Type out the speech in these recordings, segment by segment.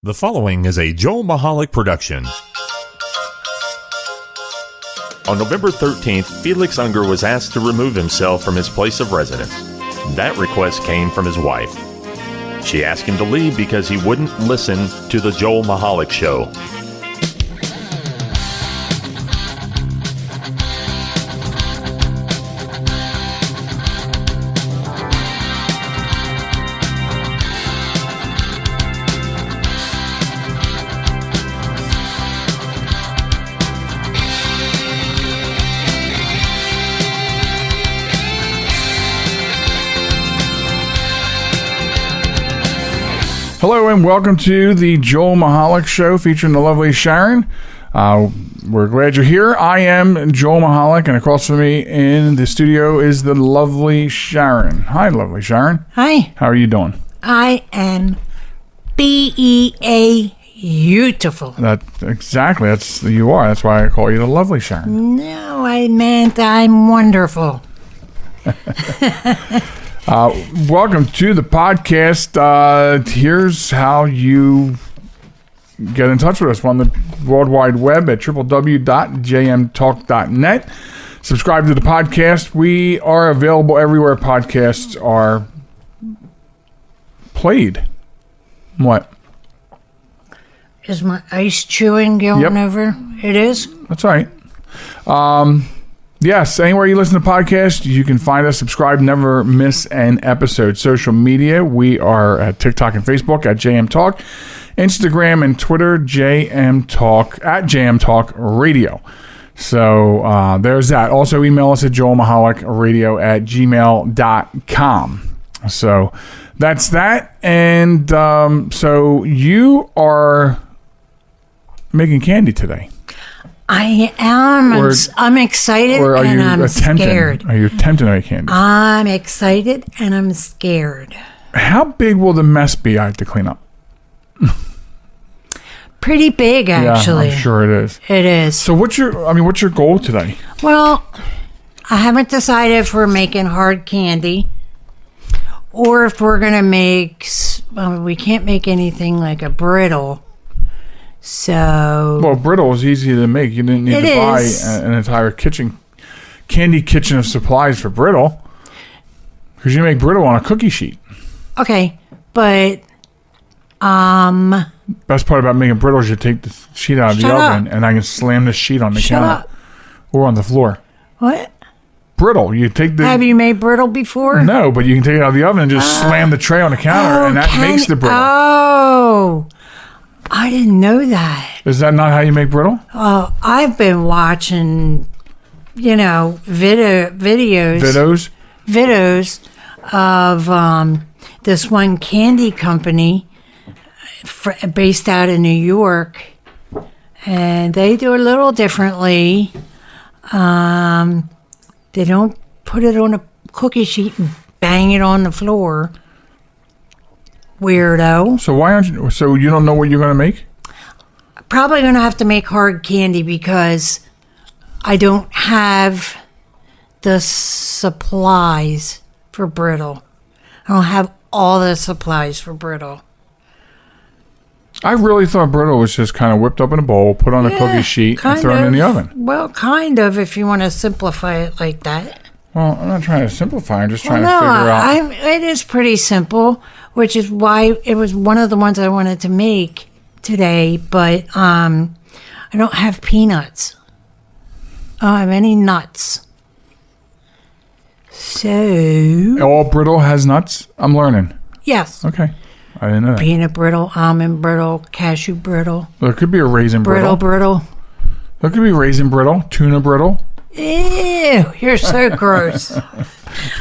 The following is a Joel Michalec production. On November 13th, Felix Unger was asked to remove himself from his place of residence. That request came from his wife. She asked him to leave because he wouldn't listen to the Joel Michalec Show. Hello and welcome to the Joel Michalec Show featuring the lovely Sharen. We're glad you're here. I am Joel Michalec, and across from me in the studio is the lovely Sharen. Hi, lovely Sharen. Hi. How are you doing? I am beautiful. That's you are. That's why I call you the lovely Sharen. No, I meant I'm wonderful. Welcome to the podcast. Here's how you get in touch with us on the World Wide Web at www.jmtalk.net. Subscribe to the podcast. We are available everywhere podcasts are played. What? Is my ice chewing going over? It is? That's right. Yes, anywhere you listen to podcasts, you can find us, subscribe, never miss an episode. Social media, we are at TikTok and Facebook at JM Talk, Instagram and Twitter, JM Talk, at JM Talk Radio. So there's that. Also email us at joelmichalecradio@gmail.com. So that's that. And so you are making candy today. I am. I'm excited and I'm scared. Are you attempting to make candy? I'm excited and I'm scared. How big will the mess be I have to clean up? Pretty big, actually. Yeah, I'm sure it is. It is. So what's your goal today? Well, I haven't decided if we're making hard candy or if we're going to make, we can't make anything like a brittle. So, well, brittle is easy to make. You didn't need to buy an entire candy kitchen of supplies for brittle, because you make brittle on a cookie sheet. Okay, but best part about making brittle is you take the sheet out of the oven, and I can slam the sheet on the counter or on the floor. What? Brittle. You take the. Have you made brittle before? No, but you can take it out of the oven and just slam the tray on the counter, and that makes the brittle. Oh. I didn't know that. Is that not how you make brittle? Oh, I've been watching, videos of this one candy company based out of New York, and they do it a little differently. They don't put it on a cookie sheet and bang it on the floor. Weirdo. So why aren't you? So you don't know what you're going to make? Probably going to have to make hard candy because I don't have the supplies for brittle. I don't have all the supplies for brittle. I really thought brittle was just kind of whipped up in a bowl, put on a cookie sheet, and thrown in the oven. Well, kind of, if you want to simplify it like that. Well, I'm not trying to simplify. I'm just trying to figure out. It is pretty simple, which is why it was one of the ones I wanted to make today. But I don't have peanuts. I don't have any nuts. So. All brittle has nuts? I'm learning. Yes. Okay. I didn't know that. Peanut brittle, almond brittle, cashew brittle. There could be a raisin brittle. Brittle. There could be raisin brittle, tuna brittle. Ew, you're so gross.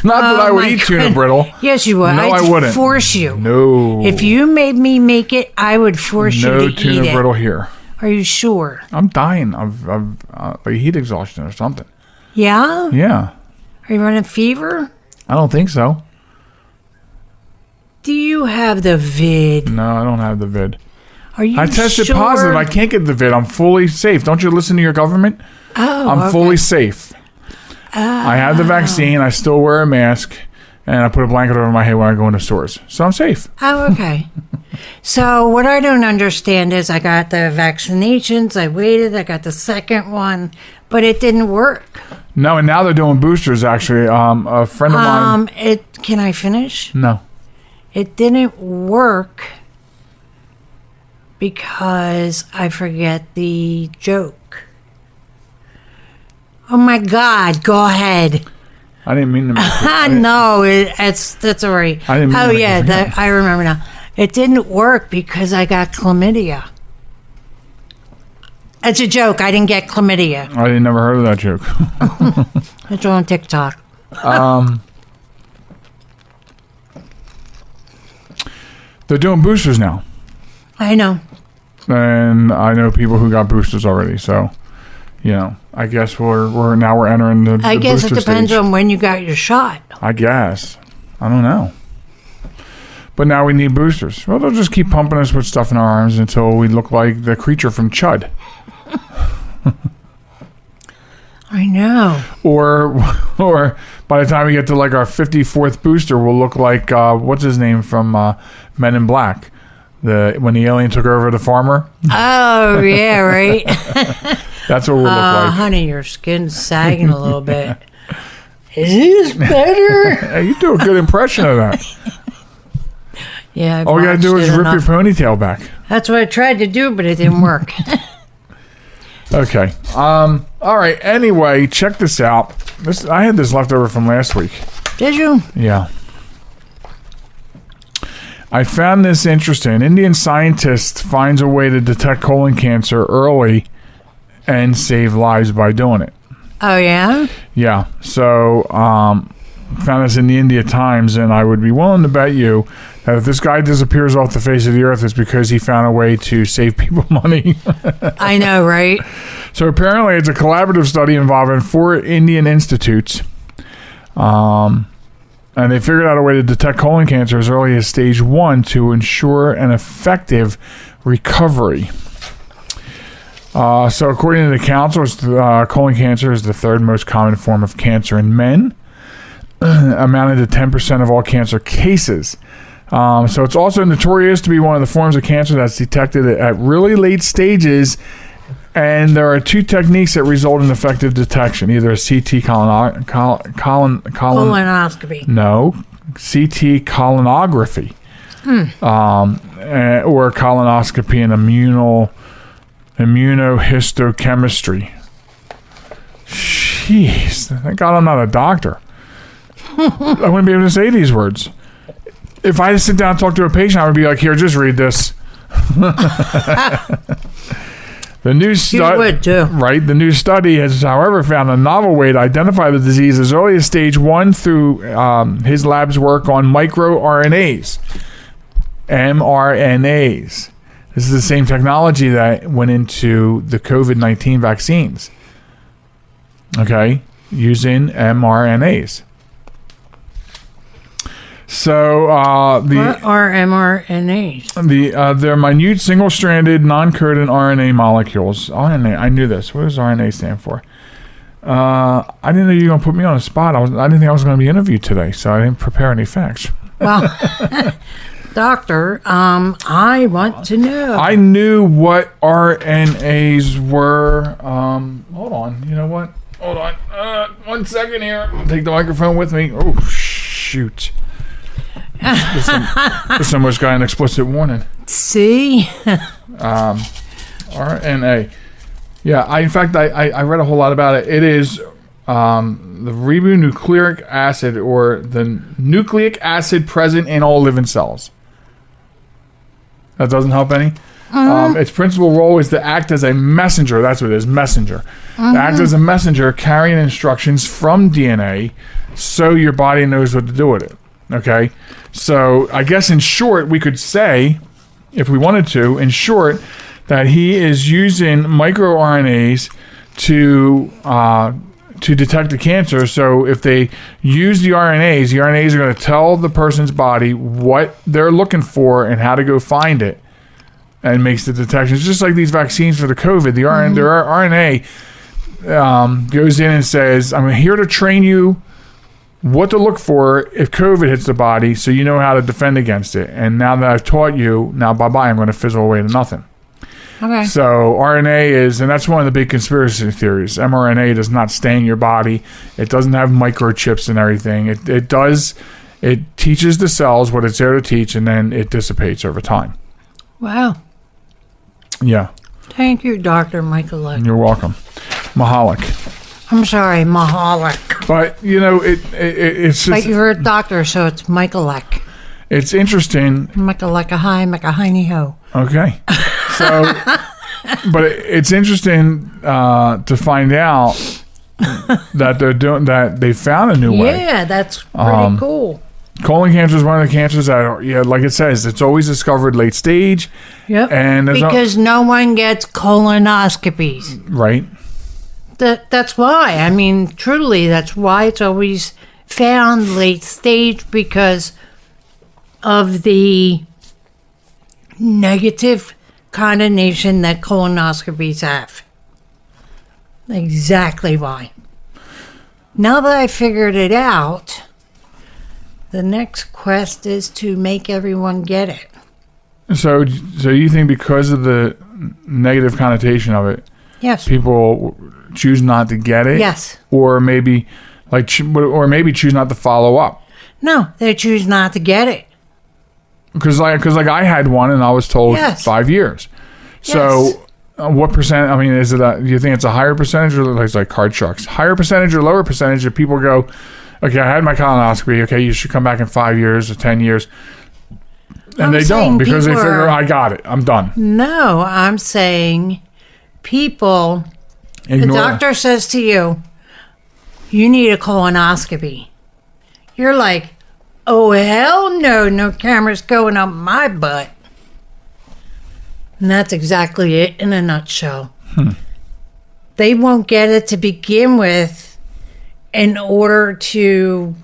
Not that I would eat tuna brittle. Yes, you would. No, I wouldn't. Force you. No. If you made me make it, I would force you to eat it. No tuna brittle here. Are you sure? I'm dying of heat exhaustion or something. Yeah? Yeah. Are you running fever? I don't think so. Do you have the vid? No, I don't have the vid. Are you I tested positive. I can't get the vid. I'm fully safe. Don't you listen to your government? Oh, I'm fully safe. I have the vaccine. I still wear a mask. and I put a blanket over my head when I go into stores. So I'm safe. Oh, okay. So what I don't understand is I got the vaccinations, I waited, I got the second one, but it didn't work. No, and now they're doing boosters, actually. A friend of mine... Can I finish? No. It didn't work because I forget the joke. Oh, my God. Go ahead. I didn't mean to... No, that's all right. I didn't mean oh, to yeah, I remember now. It didn't work because I got chlamydia. It's a joke. I didn't get chlamydia. I didn't never heard of that joke. It's on TikTok. They're doing boosters now. I know. And I know people who got boosters already. So, I guess we're entering the I guess it booster depends stage. on when you got your shot. I guess. I don't know. But now we need boosters. Well, they'll just keep pumping us with stuff in our arms until we look like the creature from Chud. I know. Or by the time we get to like our 54th booster, we'll look like what's his name from Men in Black, when the alien took over the farmer. Oh yeah, right. That's what we'll look like. Honey, your skin's sagging a little bit. Is this better? Hey, you do a good impression of that. Yeah. All we gotta do is rip your ponytail back. That's what I tried to do, but it didn't work. Okay. All right. Anyway, check this out. I had this left over from last week. Did you? Yeah. I found this interesting. An Indian scientist finds a way to detect colon cancer early and save lives by doing it. Oh, yeah? Yeah. So, found this in the India Times, and I would be willing to bet you that if this guy disappears off the face of the earth, it's because he found a way to save people money. I know, right? So apparently it's a collaborative study involving 4 Indian institutes. And they figured out a way to detect colon cancer as early as stage 1 to ensure an effective recovery. So according to the council, colon cancer is the 3rd most common form of cancer in men, amounting to 10% of all cancer cases. So it's also notorious to be one of the forms of cancer that's detected at really late stages, and there are 2 techniques that result in effective detection, either a CT colonoscopy. No, CT colonography, or colonoscopy and immunohistochemistry. Jeez, thank God I'm not a doctor. I wouldn't be able to say these words. If I sit down and talk to a patient, I would be like, here, just read this. The new study has, however, found a novel way to identify the disease as early as stage 1 through his lab's work on microRNAs, mRNAs. This is the same technology that went into the COVID-19 vaccines. Okay, using mRNAs. So what are mRNAs? They're minute single-stranded non-coding RNA molecules. RNA, I knew this. What does RNA stand for? I didn't know you were going to put me on the spot. I didn't think I was going to be interviewed today, so I didn't prepare any facts. Well, doctor, I want to know. I knew what RNAs were. Hold on. You know what? Hold on. 1 second here. I'll take the microphone with me. Oh, shoot. This almost got an explicit warning. See? RNA. Yeah, in fact, I read a whole lot about it. It is the ribonucleic acid, or the nucleic acid present in all living cells. That doesn't help any? Its principal role is to act as a messenger. That's what it is, messenger. To act as a messenger, carrying instructions from DNA so your body knows what to do with it. Okay? So I guess in short, we could say, if we wanted to, in short, that he is using microRNAs to detect the cancer. So if they use the RNAs are going to tell the person's body what they're looking for and how to go find it, and makes the detection. It's just like these vaccines for the COVID. The RNA goes in and says, I'm here to train you what to look for if COVID hits the body so you know how to defend against it. And now that I've taught you, now bye-bye, I'm going to fizzle away to nothing. Okay. So RNA is, and that's one of the big conspiracy theories, mRNA does not stay in your body. It doesn't have microchips and everything. It teaches the cells what it's there to teach, and then it dissipates over time. Wow. Yeah. Thank you, Dr. Michalec. You're welcome. Michalec. I'm sorry, Michalec. But, it's just... But you're a doctor, so it's Michalec. It's interesting. Michalec-a-hi, Michalec-ho. Okay. So, but it's interesting to find out that they're doing that. They found a new way. Yeah, that's pretty cool. Colon cancer is one of the cancers that, like it says, it's always discovered late stage. Yep. And because no one gets colonoscopies. Right. That's why. I mean, truly, that's why it's always found late stage, because of the negative connotation that colonoscopies have. Exactly why. Now that I figured it out, the next quest is to make everyone get it. So you think because of the negative connotation of it, Yes. people choose not to get it? Yes. Or maybe choose not to follow up? No, they choose not to get it. Because I had one and I was told Yes. 5 years. So what percent? I mean, is it? Do you think it's a higher percentage, or it's like card sharks? Higher percentage or lower percentage of people go, okay, I had my colonoscopy. Okay, you should come back in 5 years or 10 years, and they don't, because they figure I got it. I'm done. No, I'm saying people. The doctor says to you, you need a colonoscopy. You're like, oh, hell no, no cameras going up my butt. And that's exactly it in a nutshell. They won't get it to begin with in order to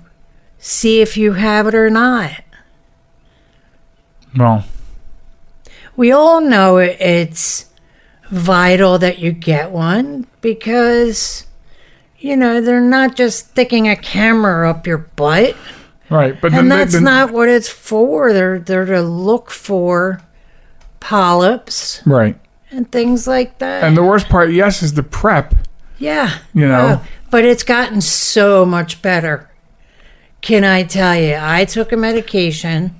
see if you have it or not. Well, we all know it's vital that you get one, because, they're not just sticking a camera up your butt. right, but And that's not what it's for. They're to look for polyps right, and things like that. and the worst part, yes, is the prep. Yeah. know. But it's gotten so much better. Can I tell you? I took a medication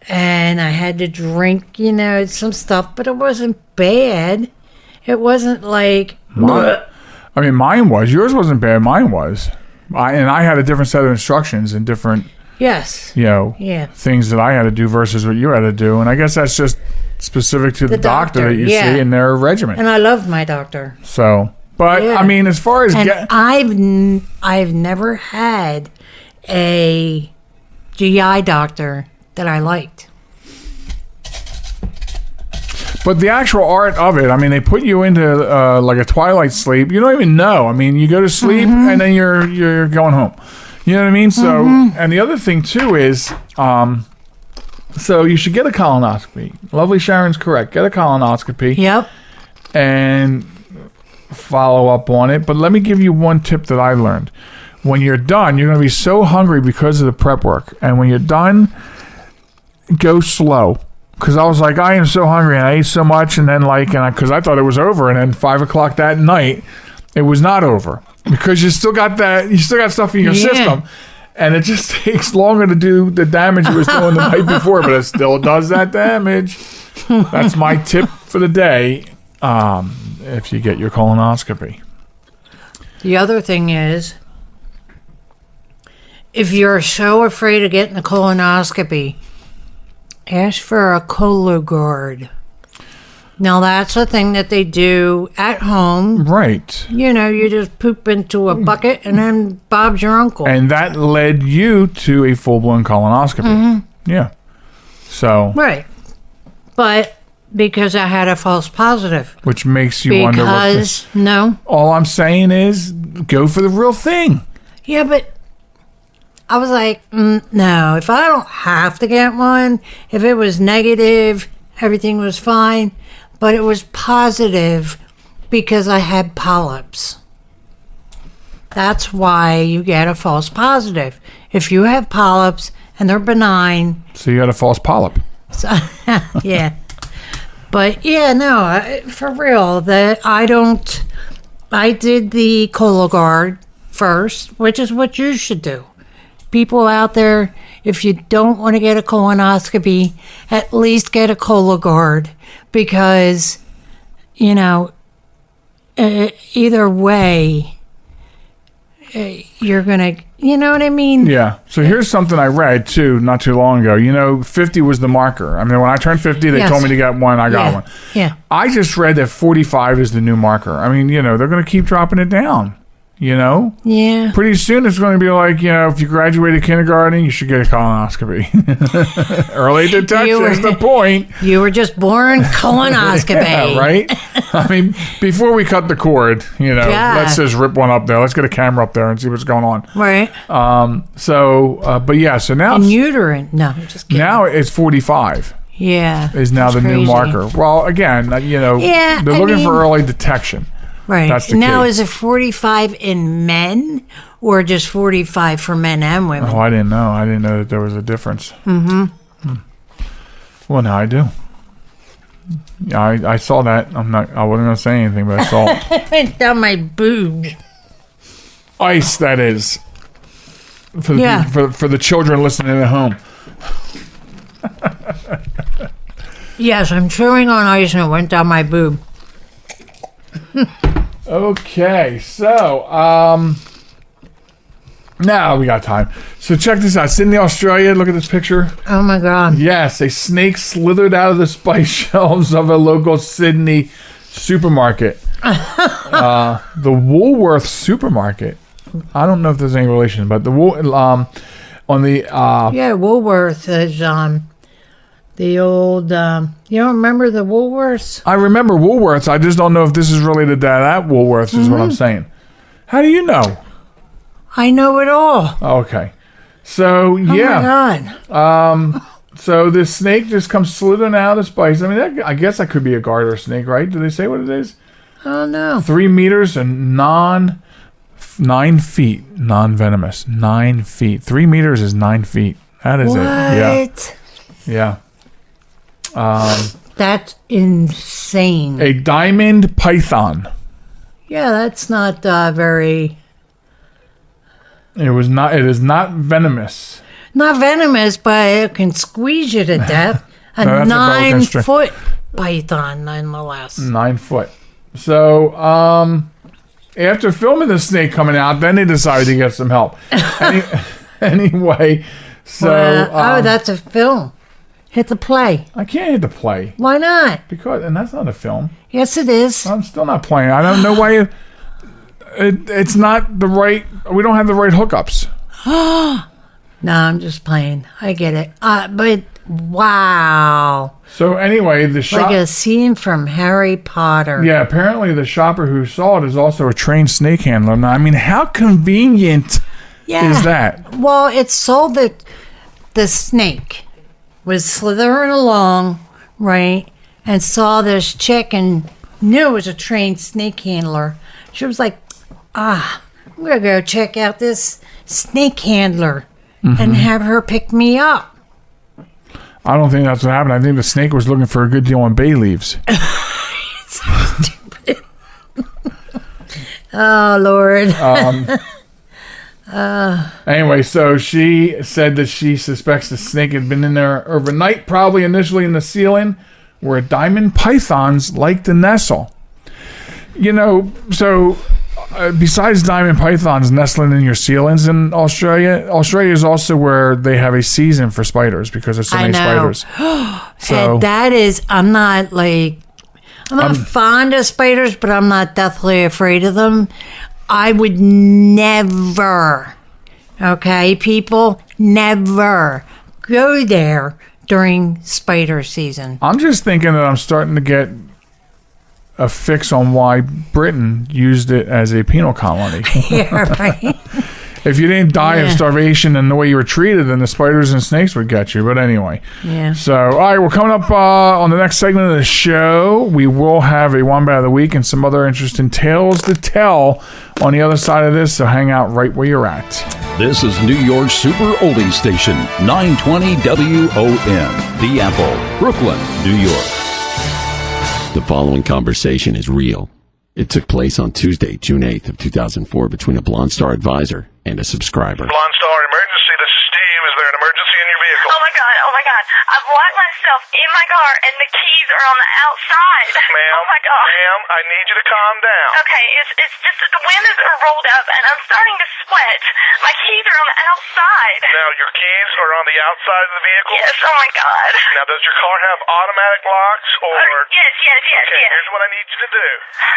and I had to drink, some stuff, but it wasn't bad. It wasn't like... I mean, mine was. Yours wasn't bad. Mine was. I had a different set of instructions and different... Yes. Things that I had to do versus what you had to do. And I guess that's just specific to the doctor that you see in their regimen. And I loved my doctor. So, but I mean, as far as... I've never had a GI doctor that I liked. But the actual art of it, I mean, they put you into like a twilight sleep. You don't even know. I mean, you go to sleep and then you're going home. You know what I mean? So, and the other thing too is, so you should get a colonoscopy. Lovely Sharon's correct. Get a colonoscopy. Yep. And follow up on it. But let me give you one tip that I learned. When you're done, you're going to be so hungry because of the prep work. And when you're done, go slow. Because I was like, I am so hungry and I ate so much. And then because I thought it was over. And then 5 o'clock that night, it was not over. Because you still got stuff in your system. And it just takes longer to do the damage it was doing the night before. But it still does that damage. That's my tip for the day. If you get your colonoscopy. The other thing is, if you're so afraid of getting a colonoscopy, ask for a Cologuard. Now, that's a thing that they do at home. Right. You just poop into a bucket and then Bob's your uncle. And that led you to a full-blown colonoscopy. Yeah. So. Right. But because I had a false positive. Which makes you wonder what no. All I'm saying is go for the real thing. Yeah, but I was like, no, if I don't have to get one, if it was negative, everything was fine. But it was positive because I had polyps. That's why you get a false positive. If you have polyps and they're benign. So you got a false polyp. So, yeah. But yeah, no, for real, I did the Cologuard first, which is what you should do. People out there, if you don't want to get a colonoscopy, at least get a Cologuard, because, you know, either way, you're going to, you know what I mean? Yeah. So here's something I read, too, not too long ago. You know, 50 was the marker. I mean, when I turned 50, they told me to get one. I got one. Yeah. I just read that 45 is the new marker. I mean, you know, they're going to keep dropping it down. You know? Yeah. Pretty soon it's going to be like, you know, if you graduated kindergarten, you should get a colonoscopy. Early detection is the point. You were just born colonoscopy. Yeah, right? I mean, before we cut the cord, you know, let's just rip one up there. Let's get a camera up there and see what's going on. Right. But yeah, so now... And uterine. No, I'm just kidding. Now it's 45. Yeah. Is now the new marker. Well, again, you know, they're looking for early detection. Right. That's the now, key. is it 45 in men or just 45 for men and women? Oh, I didn't know. I didn't know that there was a difference. Mm-hmm. Well, now I do. Yeah, I saw that. I wasn't going to say anything, but I saw it. I went down my boobs. Ice, that is. For the children listening at home. Yes, I'm chewing on ice and it went down my boob. Okay, so now we got time. So check this out. Sydney, Australia. Look at this picture. Oh my God. Yes, a snake slithered out of the spice shelves of a local Sydney supermarket. The Woolworth supermarket. I don't know if there's any relation, but the Woolworth is the old, you don't remember the Woolworths? I remember Woolworths. I just don't know if this is related to that Woolworths is what I'm saying. How do you know? I know it all. Okay. So, yeah. Oh, my God. So this snake just comes slithering out of the spice. I mean, I guess that could be a garter snake, right? Do they say what it is? Oh, no. 3 meters and 9 feet. Non-venomous. 9 feet. 3 meters is 9 feet. That is what? It. Yeah. That's insane. A diamond python. Yeah, that's not very... It is not venomous. Not venomous, but it can squeeze you to death. A 9-foot python, nonetheless. 9 foot. So, after filming the snake coming out, then they decided to get some help. Anyway, so... that's a film. Hit the play. I can't hit the play. Why not? And that's not a film. Yes, it is. I'm still not playing. I don't know why it's not the right... We don't have the right hookups. No, I'm just playing. I get it. But, wow. So anyway, the shop... Like a scene from Harry Potter. Yeah, apparently the shopper who saw it is also a trained snake handler. Now, I mean, how convenient is that? Well, it's so that the snake was slithering along, right, and saw this chick and knew it was a trained snake handler. She was like, I'm going to go check out this snake handler and have her pick me up. I don't think that's what happened. I think the snake was looking for a good deal on bay leaves. It's so stupid. Oh, Lord. Anyway, so she said that she suspects the snake had been in there overnight, probably initially in the ceiling, where diamond pythons like to nestle. You know, so besides diamond pythons nestling in your ceilings in Australia is also where they have a season for spiders because there's so many spiders. So and that is, I'm not fond of spiders, but I'm not deathly afraid of them. I would never, okay, people, never go there during spider season. I'm just thinking that I'm starting to get a fix on why Britain used it as a penal colony. Yeah, right. if you didn't die of starvation and the way you were treated, then the spiders and snakes would get you. But anyway. Yeah. So, all right, we're coming up on the next segment of the show. We will have a Wombat of the Week and some other interesting tales to tell on the other side of this. So hang out right where you're at. This is New York's Super Oldie Station, 920 WON, The Apple, Brooklyn, New York. The following conversation is real. It took place on Tuesday, June 8th of 2004 between a Blonde Star advisor and a subscriber. Blonde Star emergency. This is Steve. Is there an emergency in your vehicle? Oh my god. I've locked myself in my car and the keys are on the outside. Ma'am, oh my god. Ma'am, I need you to calm down. Okay, it's just that the windows are rolled up and I'm starting to sweat. My keys are on the outside. Now, your keys are on the outside of the vehicle? Yes, oh my god. Now, does your car have automatic locks or... Yes. Okay, here's what I need you to do.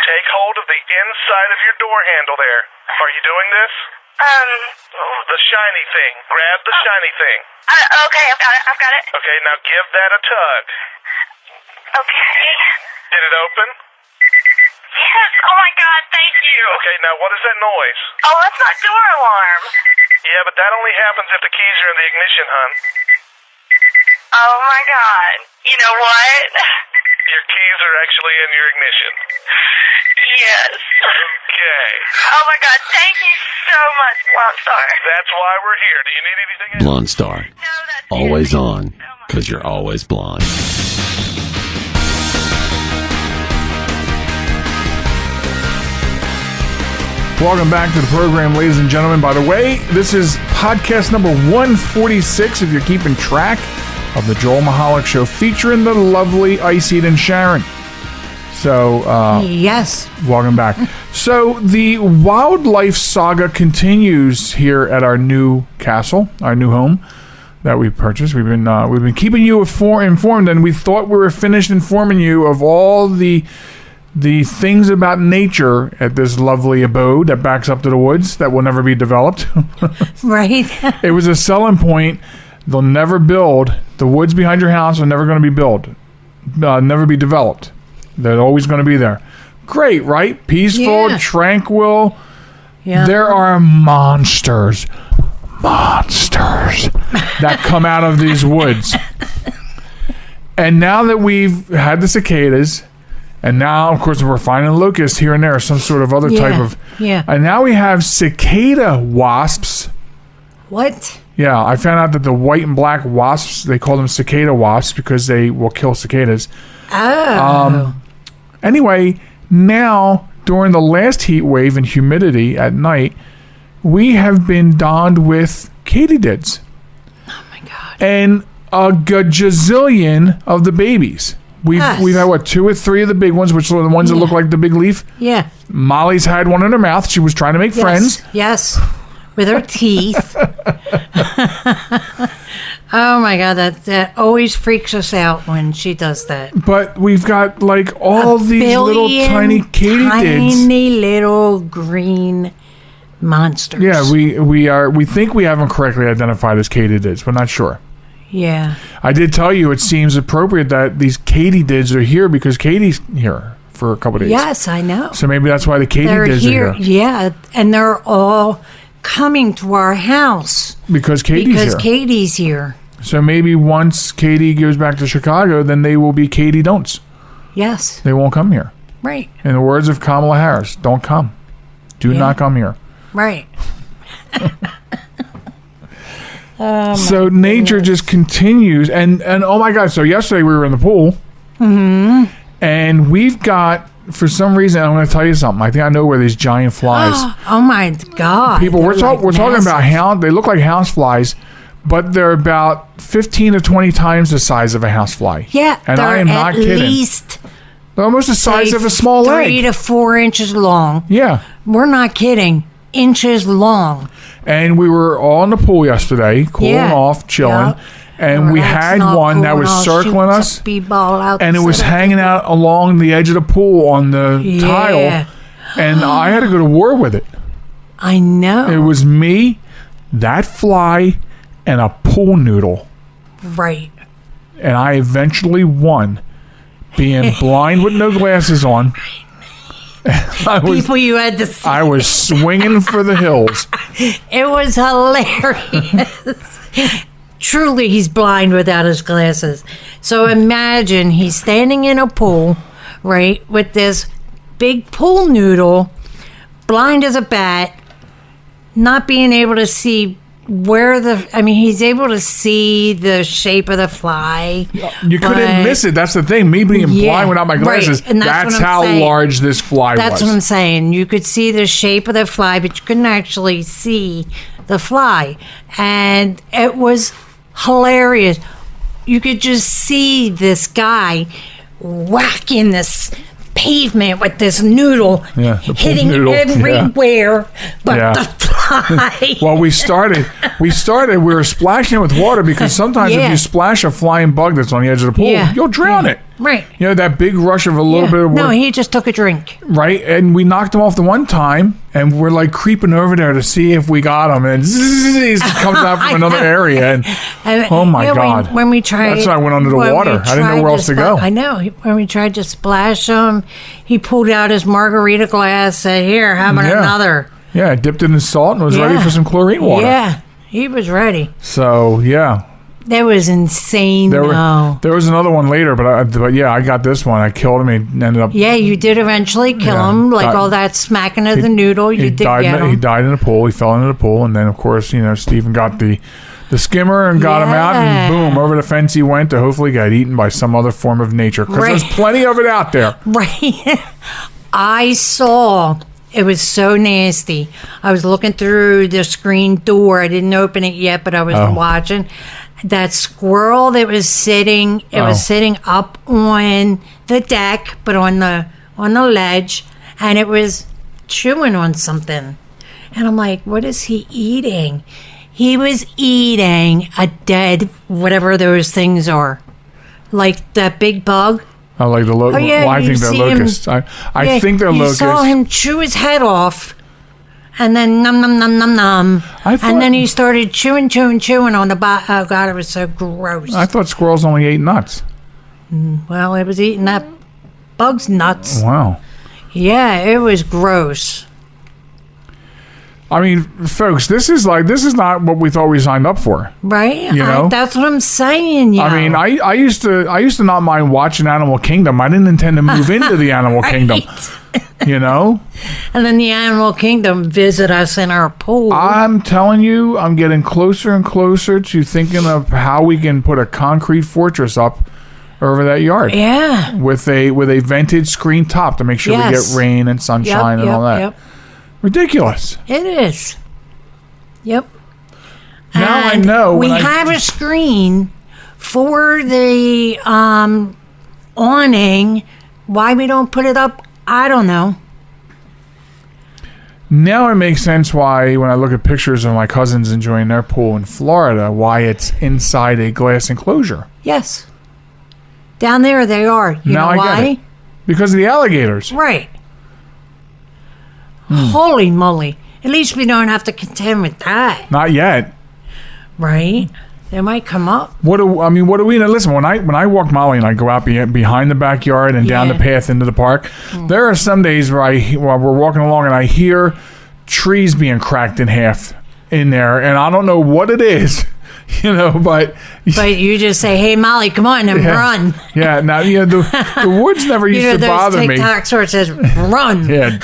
Take hold of the inside of your door handle there. Are you doing this? The shiny thing. Grab the shiny thing. Okay, I've got it. Okay, now give that a tug. Okay. Did it open? Yes, oh my god, thank you. Okay, now what is that noise? Oh, that's my door alarm. Yeah, but that only happens if the keys are in the ignition, hon. Oh my god. You know what? Your keys are actually in your ignition. Yes. Okay. Oh my god, thank you so much, Blonde Star. That's why we're here. Do you need anything else? Blonde Star. No, that's Always it. on, Thank you so much. because you're always blonde. Welcome back to the program, ladies and gentlemen. By the way, this is podcast number 146, if you're keeping track, of the Joel Michalec Show, featuring the lovely Ice and Sharen. So, Yes. welcome back. So, the wildlife saga continues here at our new castle, our new home that we purchased. We've been keeping you informed, and we thought we were finished informing you of all the things about nature at this lovely abode that backs up to the woods that will never be developed. Right. It was a selling point. They'll never build. The woods behind your house are never going to be built. Never be developed. They're always going to be there. Great, right? Peaceful, Yeah. tranquil. Yeah. There are monsters that come out of these woods. And now that we've had the cicadas, and now, of course, we're finding locusts here and there, some sort of other type of... Yeah. And now we have cicada wasps. What? Yeah, I found out that the white and black wasps, they call them cicada wasps because they will kill cicadas. Oh. Anyway, now, during the last heat wave and humidity at night, we have been donned with katydids. Oh my god. And a gajillion of the babies. We've had, what, 2 or 3 of the big ones, which are the ones that look like the big leaf. Yeah. Molly's had one in her mouth. She was trying to make friends. Yes. With her teeth. Oh my god, that always freaks us out when she does that. But we've got like all these little tiny katydids. Tiny little green monsters. Yeah, we think we have them correctly identified as katydids. We're not sure. Yeah. I did tell you it seems appropriate that these katydids are here because Katie's here for a couple of days. Yes, I know. So maybe that's why the katydids are here. Yeah, and they're all coming to our house Because Katie's because here. Katie's here. So maybe once Katie goes back to Chicago, then they will be Katie don'ts. Yes. They won't come here. Right. In the words of Kamala Harris, don't come. Do not come here. Right. So nature just continues. And oh my God. So yesterday we were in the pool. Mm-hmm. And we've got, for some reason, I'm going to tell you something. I think I know where these giant flies. Oh my god. People, we're They're like talking about massive. they look like house flies, but they're about 15 to 20 times the size of a house fly. Yeah, and they're I am not at kidding. least They're almost the size of a small 3 leg. to 4 inches long. Yeah. We're not kidding. Inches long. And we were all in the pool yesterday, cooling off, chilling. Yeah. And we had Relaxing, all one that cool, was all circling shooting us. some b-ball out And it the was center. hanging out along the edge of the pool on the Yeah. tile. And I had to go to war with it. I know. It was me, that fly, and a pool noodle. right. And I eventually won, being blind with no glasses on. I People you had to see. was swinging for the hills. It was hilarious. Truly, he's blind without his glasses. So imagine he's standing in a pool, right, with this big pool noodle, blind as a bat, not being able to see he's able to see the shape of the fly. You couldn't miss it. That's the thing. Me being blind without my glasses, right. And that's how large this fly was. That's what I'm saying. You could see the shape of the fly, but you couldn't actually see the fly. And it was hilarious. You could just see this guy whacking this pavement with this noodle, hitting noodle. everywhere but the fly. Well, we were splashing it with water because sometimes if you splash a flying bug that's on the edge of the pool, you'll drown it. Right. You know, that big rush of a little bit of water. No, he just took a drink. Right. And we knocked him off the one time, and we're like creeping over there to see if we got him. And he comes out from another area. And oh my God. When we tried. That's why I went under the water. I didn't know where else to go. I know. When we tried to splash him, he pulled out his margarita glass, said, "Here, how about another?" Yeah, dipped it in salt and was ready for some chlorine water. Yeah, he was ready. So, yeah. That was insane. There was another one later, but I got this one. I killed him. He ended up. Yeah, you did eventually kill him. Like all that smacking of the noodle. You did get him. He died in the pool. He fell into the pool, and then of course, Stephen got the skimmer and got him out, and boom, over the fence he went to hopefully get eaten by some other form of nature because there's plenty of it out there. Right. I saw. It was so nasty. I was looking through the screen door. I didn't open it yet, but I was watching. That squirrel that was sitting, was sitting up on the deck, but on the ledge, and it was chewing on something. And I'm like, what is he eating? He was eating a dead, whatever those things are. Like that big bug. I like the locust. Well, I think they're locusts. I think they're locusts. You saw him chew his head off, and then num num num num num, and then he started chewing on the bottom. Oh God, it was so gross. I thought squirrels only ate nuts. Well, it was eating that bug's nuts. Wow. Yeah, it was gross. I mean, folks, this is not what we thought we signed up for. Right? You know? That's what I'm saying. I mean, I used to not mind watching Animal Kingdom. I didn't intend to move into the Animal Kingdom. You know? And then the Animal Kingdom visit us in our pool. I'm telling you, I'm getting closer and closer to thinking of how we can put a concrete fortress up over that yard. Yeah. With a vented screen top to make sure we get rain and sunshine and all that. Yep. Ridiculous. It is. Yep. Now I know. We have a screen for the awning. Why we don't put it up, I don't know. Now it makes sense why, when I look at pictures of my cousins enjoying their pool in Florida, why it's inside a glass enclosure. Yes. Down there they are. You know why? Get it. Because of the alligators. Right. Holy moly. At least we don't have to contend with that. Not yet. Right? They might come up. What do we know? Listen, when I walk Molly and I go out behind the backyard and down the path into the park, there are some days where while we're walking along and I hear trees being cracked in half in there, and I don't know what it is. But you just say, "Hey, Molly, come on and run." Yeah, now the woods never used to bother me. TikToks where it says "run." Yeah,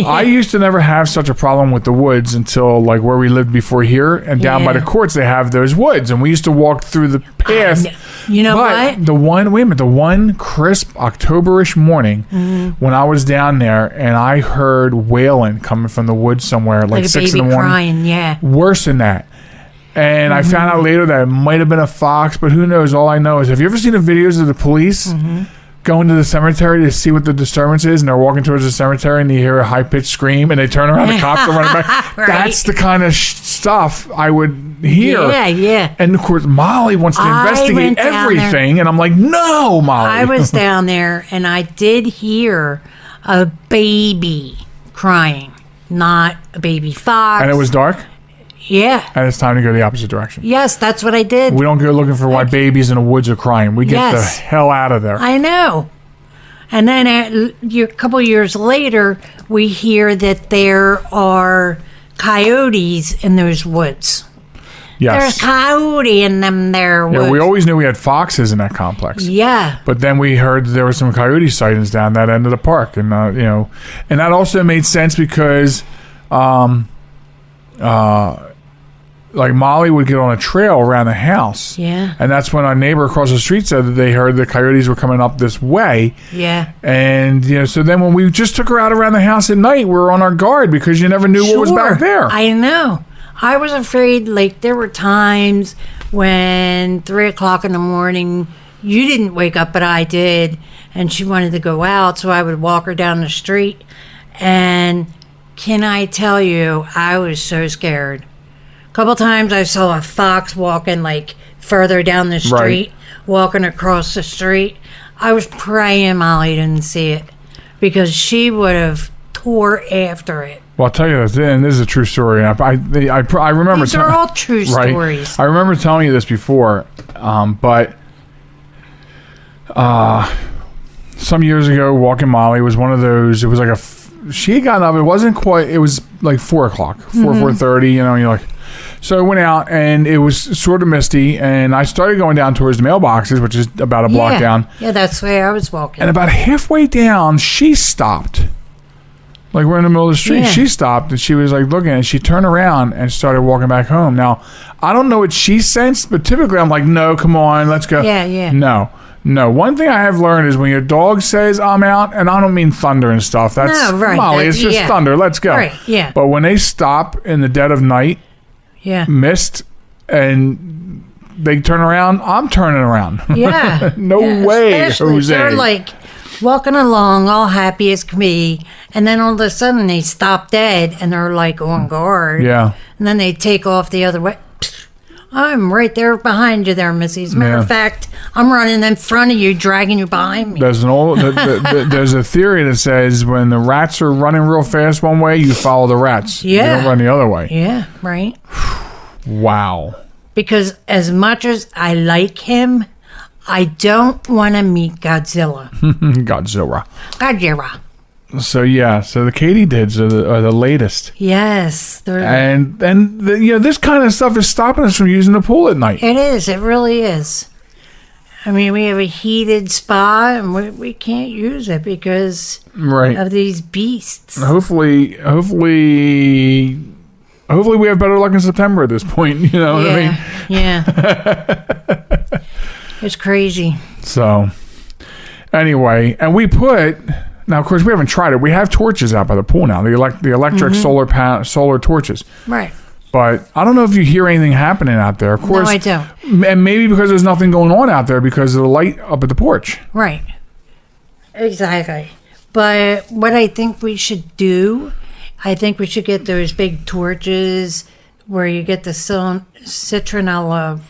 I used to never have such a problem with the woods until like where we lived before here, and down by the courts they have those woods, and we used to walk through the path. You know what? The one crisp Octoberish morning when I was down there, and I heard wailing coming from the woods somewhere, like 6 in the morning. Crying, yeah. Worse than that. And I found out later that it might have been a fox, but who knows? All I know is, have you ever seen the videos of the police going to the cemetery to see what the disturbance is, and they're walking towards the cemetery and you hear a high-pitched scream and they turn around, the cops are running back? Right. That's the kind of stuff I would hear. Yeah. And of course, Molly wants to investigate everything, and I'm like, no, Molly. I was down there and I did hear a baby crying, not a baby fox. And it was dark? Yeah. And it's time to go the opposite direction. Yes, that's what I did. We don't go looking for why babies in the woods are crying. We get the hell out of there. I know. And then a couple years later, we hear that there are coyotes in those woods. Yes. There's coyote in them there woods. Yeah, we always knew we had foxes in that complex. Yeah. But then we heard there were some coyote sightings down that end of the park, and and that also made sense because, like Molly would get on a trail around the house. Yeah. And that's when our neighbor across the street said that they heard the coyotes were coming up this way. Yeah. And so then when we just took her out around the house at night, we were on our guard because you never knew what was back there. I know. I was afraid, like, there were times when 3 o'clock in the morning, you didn't wake up, but I did, and she wanted to go out, so I would walk her down the street. And can I tell you, I was so scared. A couple times I saw a fox walking, like, further down the street, walking across the street. I was praying Molly didn't see it because she would have tore after it. Well, I'll tell you this, and this is a true story. I remember. These are all true stories. I remember telling you this before, but some years ago, walking Molly was one of those. It was like she had gotten up. It wasn't quite. It was like 4 o'clock, 4:30. You're like. So I went out, and it was sort of misty, and I started going down towards the mailboxes, which is about a block down. Yeah, that's the way I was walking. And about halfway down, she stopped. Like, we're in the middle of the street. Yeah. She stopped, and she was, like, looking, and she turned around and started walking back home. Now, I don't know what she sensed, but typically I'm like, no, come on, let's go. Yeah. No. One thing I have learned is when your dog says, I'm out, and I don't mean thunder and stuff. That's Molly. It's just thunder. Let's go. Right, yeah. But when they stop in the dead of night, mist, and they turn around, I'm turning around. Yeah. No way, especially Jose. They're like walking along, all happy as can be, and then all of a sudden they stop dead, and they're like on guard. Yeah. And then they take off the other way. I'm right there behind you there, Missy. As a matter of fact, I'm running in front of you, dragging you behind me. There's there's a theory that says when the rats are running real fast one way, you follow the rats. Yeah. You don't run the other way. Yeah, right. Wow. Because as much as I like him, I don't want to meet Godzilla. Godzilla. So the katydids are the latest. Yes, and this kind of stuff is stopping us from using the pool at night. It is. It really is. I mean, we have a heated spa, and we can't use it because of these beasts. Hopefully we have better luck in September at this point. You know what I mean? Yeah. It's crazy. So, anyway, and we put. Now, of course, we haven't tried it. We have torches out by the pool now. The electric solar torches. Right. But I don't know if you hear anything happening out there. Of course, no, I don't. And maybe because there's nothing going on out there because of the light up at the porch. Right. Exactly. But what I think we should do, I think we should get those big torches where you get the citronella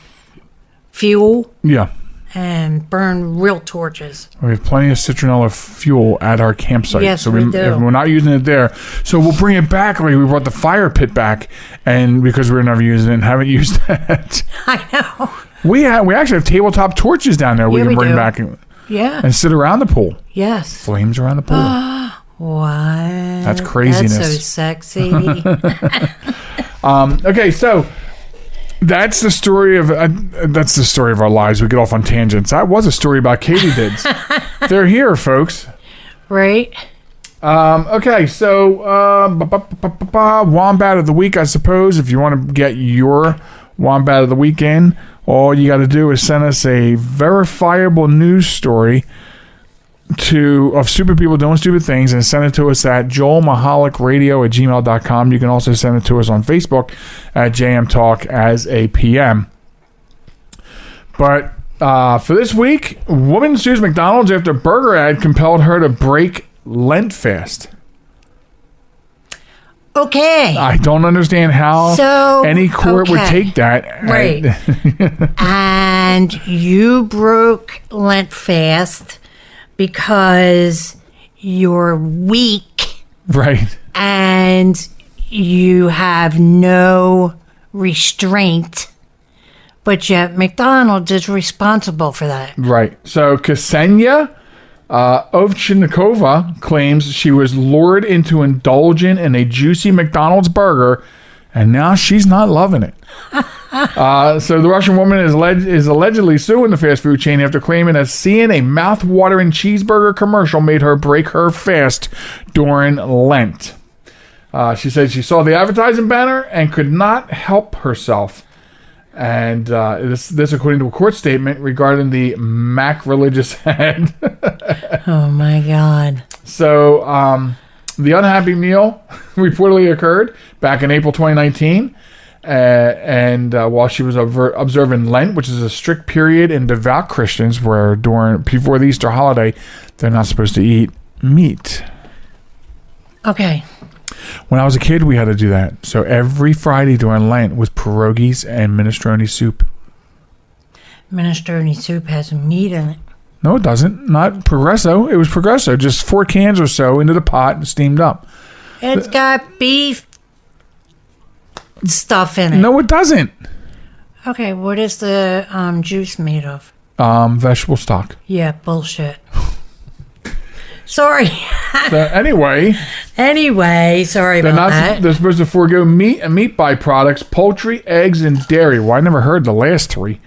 fuel. Yeah. And burn real torches. We have plenty of citronella fuel at our campsite. Yes, so we do. We're not using it there. So we'll bring it back. Like we brought the fire pit back, and because we're never using it and haven't used that. I know. We actually have tabletop torches down there we can bring back and sit around the pool. Yes. Flames around the pool. What? That's craziness. That's so sexy. Okay, so that's the story of our lives. We get off on tangents. That was a story about katydids. They're here, folks. Right. Okay, so Wombat of the Week, I suppose. If you want to get your Wombat of the Week in, all you got to do is send us a verifiable news story of stupid people doing stupid things and send it to us at joelmichalecradio@gmail.com. You can also send it to us on Facebook at JM Talk as a PM. But for this week, woman sues McDonald's after burger ad compelled her to break Lent fast. Okay. I don't understand how any court would take that. Right. And you broke Lent fast because you're weak. Right. And you have no restraint. But yet McDonald's is responsible for that. Right. So Ksenia Ovchinnikova claims she was lured into indulging in a juicy McDonald's burger, and now she's not loving it. So the Russian woman is allegedly suing the fast food chain after claiming that seeing a mouth-watering cheeseburger commercial made her break her fast during Lent. She said she saw the advertising banner and could not help herself. And this according to a court statement regarding the Mac religious ad. Oh, my God. So the unhappy meal reportedly occurred back in April 2019. And while she was observing Lent, which is a strict period in devout Christians where before the Easter holiday, they're not supposed to eat meat. Okay. When I was a kid, we had to do that. So every Friday during Lent was pierogies and minestrone soup. Minestrone soup has meat in it. No, it doesn't. Not Progresso. It was Progresso. Just 4 cans or so into the pot and steamed up. It's got beef stuff in it. No, it doesn't. Okay, what is the juice made of? Vegetable stock. Yeah, bullshit. Sorry. So anyway, sorry about that. They're supposed to forego meat and meat byproducts, poultry, eggs, and dairy. Well, I never heard the last 3.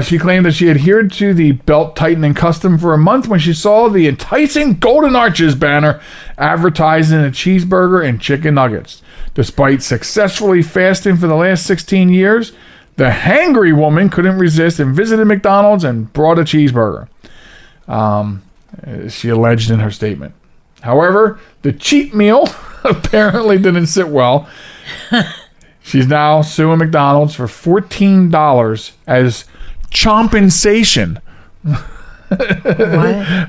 She claimed that she adhered to the belt-tightening custom for a month when she saw the enticing Golden Arches banner advertising a cheeseburger and chicken nuggets. Despite successfully fasting for the last 16 years, the hangry woman couldn't resist and visited McDonald's and brought a cheeseburger. She alleged in her statement. However, the cheap meal apparently didn't sit well. She's now suing McDonald's for $14 as compensation. What?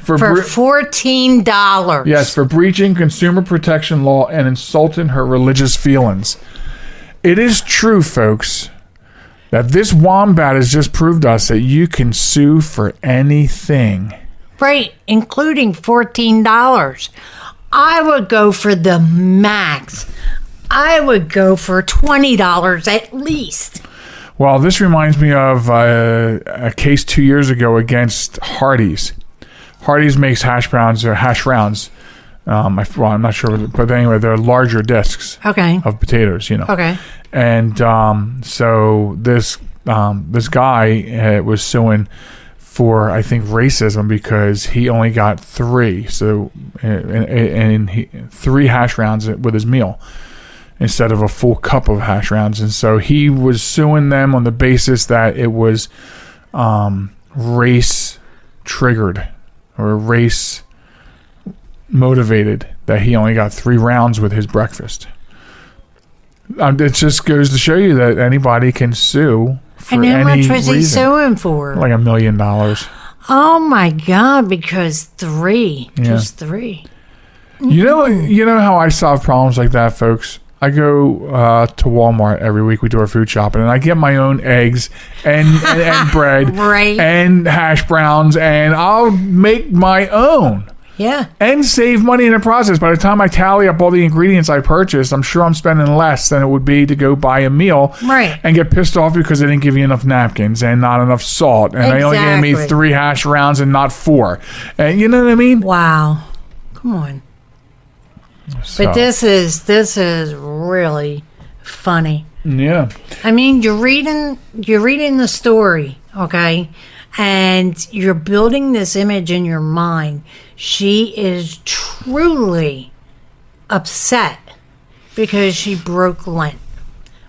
For $14. Yes, for breaching consumer protection law and insulting her religious feelings. It is true, folks, that this Wombat has just proved us that you can sue for anything. Right, including $14. I would go for the max. I would go for $20 at least. Well, this reminds me of a case 2 years ago against Hardee's. Hardee's makes hash browns or hash rounds. I'm not sure, but anyway, they're larger discs of potatoes, Okay. And so this guy was suing for, I think, racism because he only got 3. So, and 3 hash rounds with his meal instead of a full cup of hash rounds. And so he was suing them on the basis that it was race triggered or race motivated that he only got 3 rounds with his breakfast. It just goes to show you that anybody can sue for and how any much was he reason. suing for? Like $1 million. Oh my God! Because 3, just 3. You know how I solve problems like that, folks. I go to Walmart every week. We do our food shopping, and I get my own eggs and bread Right. and hash browns, and I'll make my own. Yeah. And save money in the process. By the time I tally up all the ingredients I purchased, I'm sure I'm spending less than it would be to go buy a meal. Right. And get pissed off because they didn't give you enough napkins and not enough salt. And they only gave me 3 hash rounds and not 4. And you know what I mean? Wow. Come on. So, But this is really funny. Yeah. I mean, you're reading the story, okay? And you're building this image in your mind. She is truly upset because she broke Lent.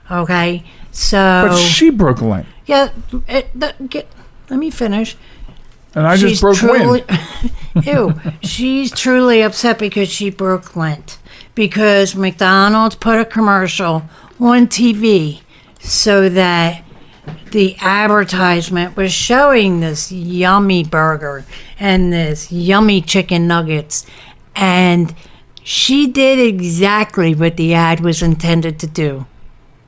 Okay? So But she broke Lent. yeah, let me finish. And I just broke wind. Ew. She's truly upset because she broke Lent. Because McDonald's put a commercial on TV so that the advertisement was showing this yummy burger and this yummy chicken nuggets. And she did exactly what the ad was intended to do.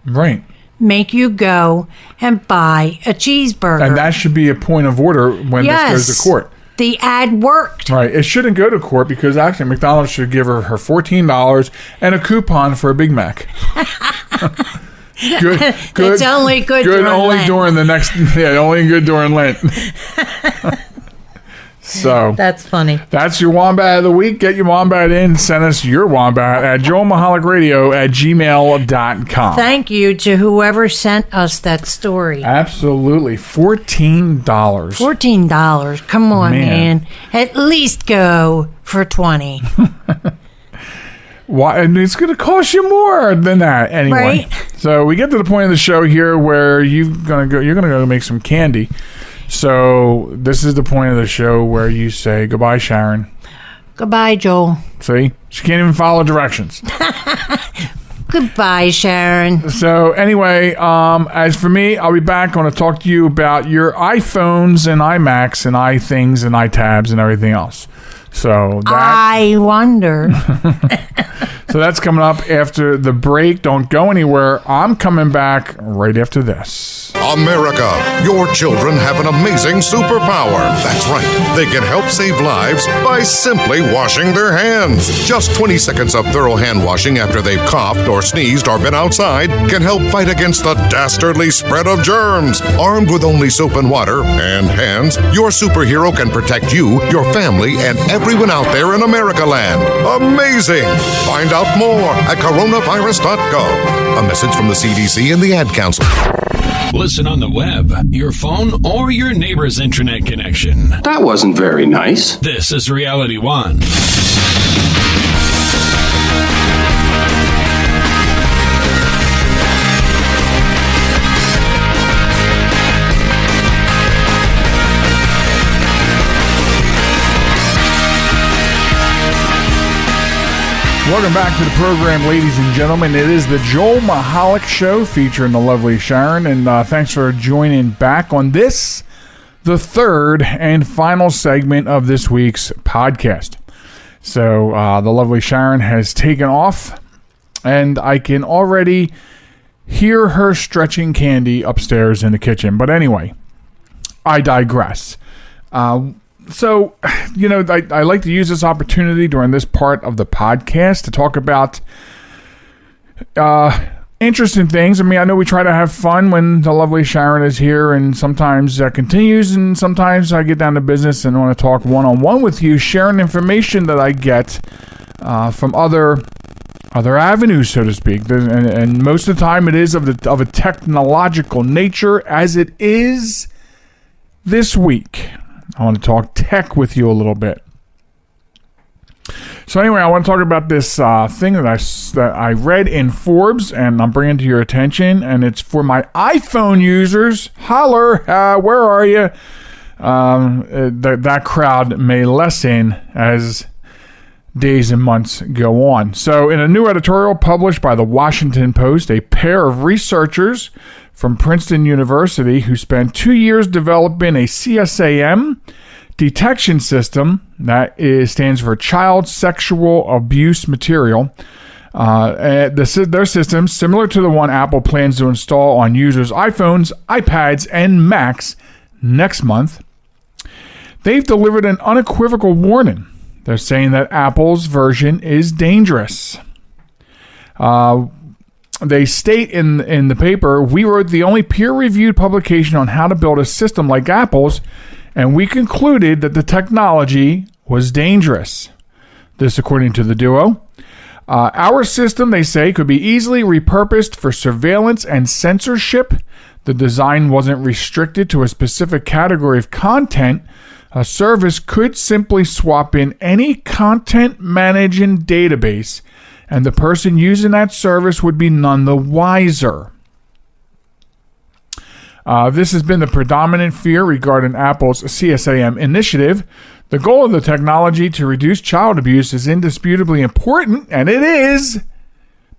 Right. Make you go and buy a cheeseburger. And that should be a point of order when this goes to court. The ad worked. Right. It shouldn't go to court because actually McDonald's should give her $14 and a coupon for a Big Mac. Good. It's only good during only Lent. during the next. Yeah, only good during Lent. So That's funny. that's your Wombat of the week. Get your Wombat in. Send us your Wombat at joelmichalecradio@gmail.com. Thank you to whoever sent us that story. Absolutely. $14. $14. Come on, man. At least go for 20. Why? And it's going to cost you more than that anyway. Right. So we get to the point of the show here where you're going to go make some candy. So this is the point of the show where you say goodbye, Sharen. Goodbye, Joel. See, she can't even follow directions. Goodbye, Sharen. So anyway, as for me, I'll be back. I want to talk to you about your iPhones and iMacs and iThings and iTabs and everything else. So I wonder. So that's coming up after the break. Don't go anywhere. I'm coming back right after this. America, your children have an amazing superpower. That's right. They can help save lives by simply washing their hands. Just 20 seconds of thorough hand washing after they've coughed or sneezed or been outside can help fight against the dastardly spread of germs. Armed with only soap and water and hands, your superhero can protect you, your family, and everyone out there in America land. Amazing! Find out more at coronavirus.gov. A message from the CDC and the Ad Council. Listen on the web, your phone, or your neighbor's internet connection. That wasn't very nice. This is Reality One. Welcome back to the program, ladies and gentlemen. It is the Joel Michalec Show featuring the lovely Sharen, and thanks for joining back on this, the third and final segment of this week's podcast. So the lovely Sharen has taken off, and I can already hear her stretching candy upstairs in the kitchen. But anyway, I digress. So, you know, I like to use this opportunity during this part of the podcast to talk about interesting things. I mean, I know we try to have fun when the lovely Sharen is here, and sometimes that continues, and sometimes I get down to business and want to talk one-on-one with you, sharing information that I get from other avenues, so to speak. And most of the time it is of a technological nature, as it is this week. I want to talk tech with you a little bit. So anyway, I want to talk about this thing that I read in Forbes, and I'm bringing to your attention, and it's for my iPhone users. Holler, where are you? That crowd may lessen as days and months go on. So in a new editorial published by the Washington Post, a pair of researchers from Princeton University who spent 2 years developing a CSAM detection system, that stands for Child Sexual Abuse Material. Their system, similar to the one Apple plans to install on users' iPhones, iPads, and Macs next month. They've delivered an unequivocal warning. They're saying that Apple's version is dangerous. They state in the paper, we wrote the only peer-reviewed publication on how to build a system like Apple's, and we concluded that the technology was dangerous. This according to the duo. Our system, they say, could be easily repurposed for surveillance and censorship. The design wasn't restricted to a specific category of content. A service could simply swap in any content managing database, and the person using that service would be none the wiser. This has been the predominant fear regarding Apple's CSAM initiative. The goal of the technology to reduce child abuse is indisputably important, and it is,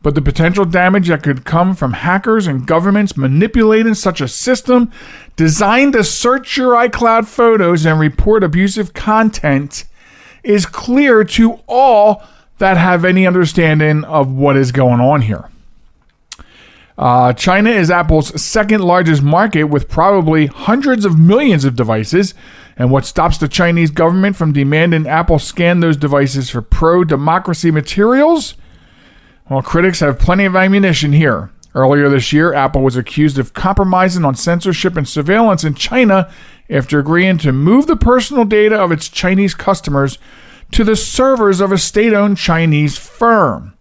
but the potential damage that could come from hackers and governments manipulating such a system designed to search your iCloud photos and report abusive content is clear to all that have any understanding of what is going on here. China is Apple's second largest market with probably hundreds of millions of devices. And what stops the Chinese government from demanding Apple scan those devices for pro-democracy materials? Well, critics have plenty of ammunition here. Earlier this year, Apple was accused of compromising on censorship and surveillance in China after agreeing to move the personal data of its Chinese customers to the servers of a state-owned Chinese firm.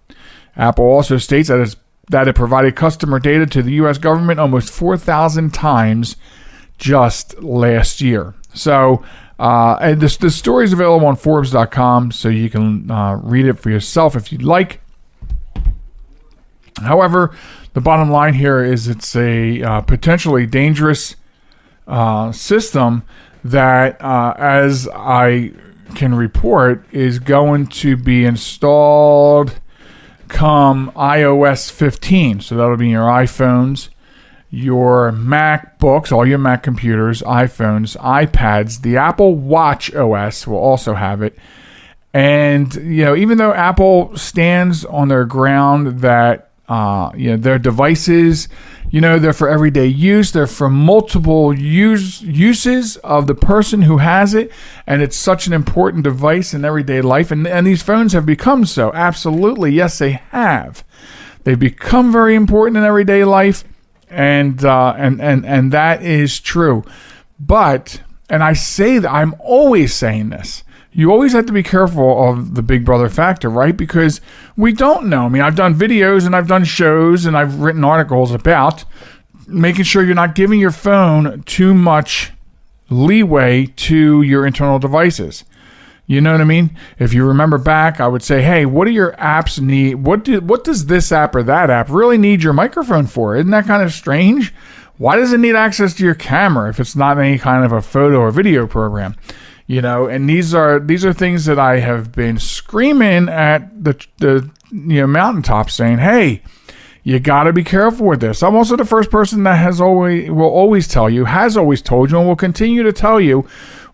Apple also states that it provided customer data to the U.S. government almost 4,000 times just last year. So, and the story is available on Forbes.com, so you can read it for yourself if you'd like. However, the bottom line here is it's a potentially dangerous system that, as I can report, is going to be installed come iOS 15. So that'll be in your iPhones, your MacBooks, all your Mac computers, iPhones, iPads. The Apple Watch OS will also have it. And, even though Apple stands on their ground that their devices, they're for everyday use. They're for multiple uses of the person who has it. And it's such an important device in everyday life. And these phones have become so. Absolutely. Yes, they have. They've become very important in everyday life. And that is true. But, and I say that, I'm always saying this. You always have to be careful of the big brother factor, right? Because we don't know. I mean, I've done videos and I've done shows and I've written articles about making sure you're not giving your phone too much leeway to your internal devices. You know what I mean? If you remember back, I would say, hey, what do your apps need? What does this app or that app really need your microphone for? Isn't that kind of strange? Why does it need access to your camera if it's not any kind of a photo or video program? And these are things that I have been screaming at the mountaintop, saying, hey, you got to be careful with this. I'm also the first person that will always tell you, has always told you, and will continue to tell you,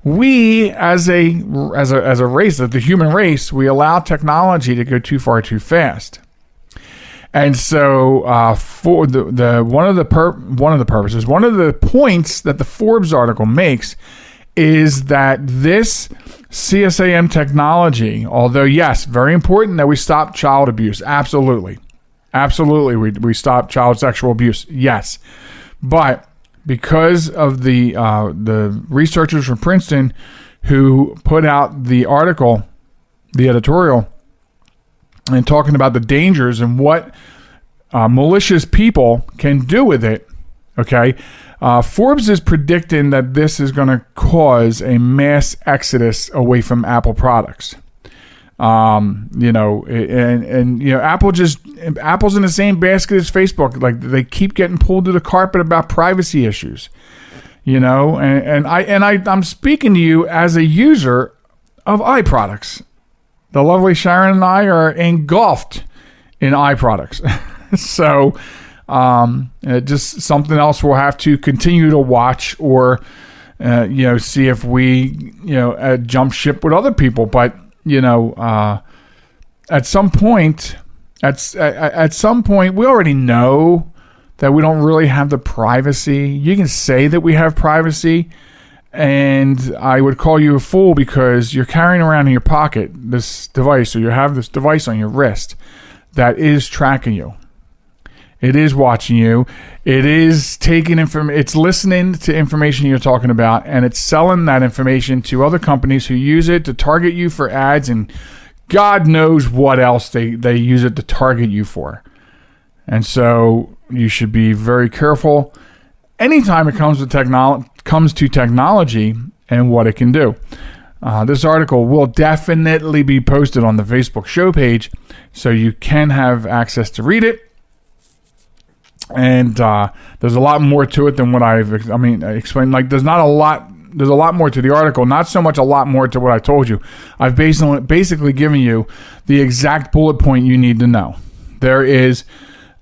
we as a race, the human race, we allow technology to go too far too fast. And so, for one of the points that the Forbes article makes is that this CSAM technology, although yes, very important that we stop child abuse, absolutely, we stop child sexual abuse, yes, but because of the researchers from Princeton who put out the article, the editorial, and talking about the dangers and what malicious people can do with it, okay. Forbes is predicting that this is going to cause a mass exodus away from Apple products. Apple's in the same basket as Facebook. Like, they keep getting pulled to the carpet about privacy issues. I'm speaking to you as a user of iProducts. The lovely Sharen and I are engulfed in iProducts. So, just something else we'll have to continue to watch or, see if we, jump ship with other people. But, at some point, we already know that we don't really have the privacy. You can say that we have privacy, and I would call you a fool because you're carrying around in your pocket this device, or you have this device on your wrist that is tracking you. It is watching you. It is taking it's listening to information you're talking about, and it's selling that information to other companies who use it to target you for ads, and God knows what else they use it to target you for. And so you should be very careful anytime it comes to technology and what it can do. This article will definitely be posted on the Facebook show page, so you can have access to read it. And there's a lot more to it than what I've explained. Like, there's a lot more to the article, not so much a lot more to what I told you. I've basically given you the exact bullet point you need to know. There is